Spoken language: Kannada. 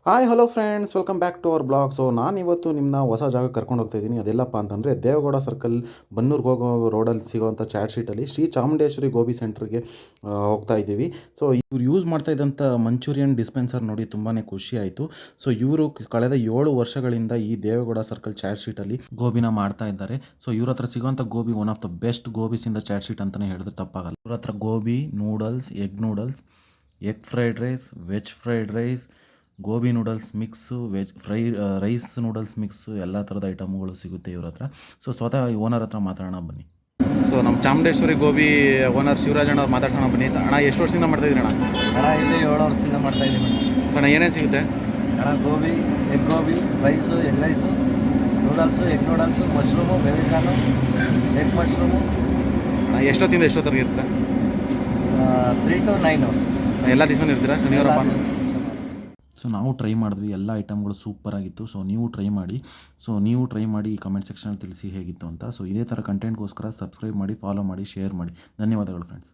Hi hello friends, welcome back to our blog. So ನಾನಿವತ್ತು ನಿಮ್ಮನ್ನ ಹೊಸ ಜಾಗಕ್ಕೆ ಕರ್ಕೊಂಡು ಹೋಗ್ತಾ ಇದ್ದೀನಿ. ಅದೆಲ್ಲಪ್ಪ ಅಂತಂದರೆ ದೇವೇಗೌಡ ಸರ್ಕಲ್ ಬನ್ನೂರಿಗೆ ಹೋಗೋ ರೋಡಲ್ಲಿ ಸಿಗೋವಂಥ ಚಾಟ್ ಶೀಟಲ್ಲಿ ಶ್ರೀ ಚಾಮುಂಡೇಶ್ವರಿ ಗೋಬಿ ಸೆಂಟ್ರಿಗೆ ಹೋಗ್ತಾ ಇದ್ದೀವಿ. ಸೊ ಇವ್ರು ಯೂಸ್ ಮಾಡ್ತಾ ಇದ್ದಂಥ ಮಂಚೂರಿಯನ್ ಡಿಸ್ಪೆನ್ಸರ್ ನೋಡಿ ತುಂಬಾ ಖುಷಿ ಆಯಿತು. ಸೊ ಇವರು ಕಳೆದ 7 ವರ್ಷಗಳಿಂದ ಈ ದೇವೇಗೌಡ ಸರ್ಕಲ್ ಚಾಟ್ ಶೀಟಲ್ಲಿ ಗೋಬಿನ ಮಾಡ್ತಾ ಇದ್ದಾರೆ. ಸೊ ಇವ್ರ ಹತ್ರ ಸಿಗೋವಂಥ gobi one of the best gobis in the chaat sheet ಅಂತಲೇ ಹೇಳಿದ್ರೆ ತಪ್ಪಾಗಲ್ಲ. ಇವ್ರ ಹತ್ರ gobi noodles, egg fried rice, veg fried rice, gobi noodles mix, veg rice noodles mix, ಎಲ್ಲ ಥರದ ಐಟಮ್ಗಳು ಸಿಗುತ್ತೆ ಇವ್ರ ಹತ್ರ. ಸೊ ಸ್ವತಃ ಓನರ್ ಹತ್ರ ಮಾತಾಡೋಣ ಬನ್ನಿ. ಸೊ ನಮ್ಮ ಚಾಮುಂಡೇಶ್ವರಿ ಗೋಬಿ ಓನರ್ ಶಿವರಾಜ್ ಅಣ್ಣ ಮಾತಾಡ್ಸೋಣ ಬನ್ನಿ. ಅಣ್ಣ ಎಷ್ಟು ವರ್ಷದಿಂದ ಮಾಡ್ತಾಯಿದ್ದೀರಿ ಅಣ್ಣ? ಅಣ್ಣ ಇಲ್ಲಿ 7 ವರ್ಷದಿಂದ ಮಾಡ್ತಾಯಿದ್ದೀವಿ. ಸೊ ಅಣ್ಣ ಏನೇನು ಸಿಗುತ್ತೆ? ಅಣ್ಣ gobi, egg gobi, rice, egg rice, noodles, egg noodles, mushroom, baby corn, egg mushroom. ಎಷ್ಟೊತ್ತಿಂದ ಎಷ್ಟೊತ್ತರೆಗೆ ಇರ್ತೀರಾ? 3 to 9 hours. ಎಲ್ಲ ದಿವಸ ಇರ್ತೀರಾ? ಶನಿವಾರ ಭಾನುವಾರ? ಸೊ ನಾವು ಟ್ರೈ ಮಾಡಿದ್ವಿ, ಎಲ್ಲ ಐಟಮ್ಗಳು ಸೂಪರಾಗಿತ್ತು. ಸೊ ನೀವು ಟ್ರೈ ಮಾಡಿ ಕಮೆಂಟ್ ಸೆಕ್ಷನಲ್ಲಿ ತಿಳಿಸಿ ಹೇಗಿತ್ತು ಅಂತ. ಸೊ ಇದೇ ಥರ ಕಂಟೆಂಟ್ಗೋಸ್ಕರ ಸಬ್ಸ್ಕ್ರೈಬ್ ಮಾಡಿ, ಫಾಲೋ ಮಾಡಿ, ಶೇರ್ ಮಾಡಿ. ಧನ್ಯವಾದಗಳು ಫ್ರೆಂಡ್ಸ್.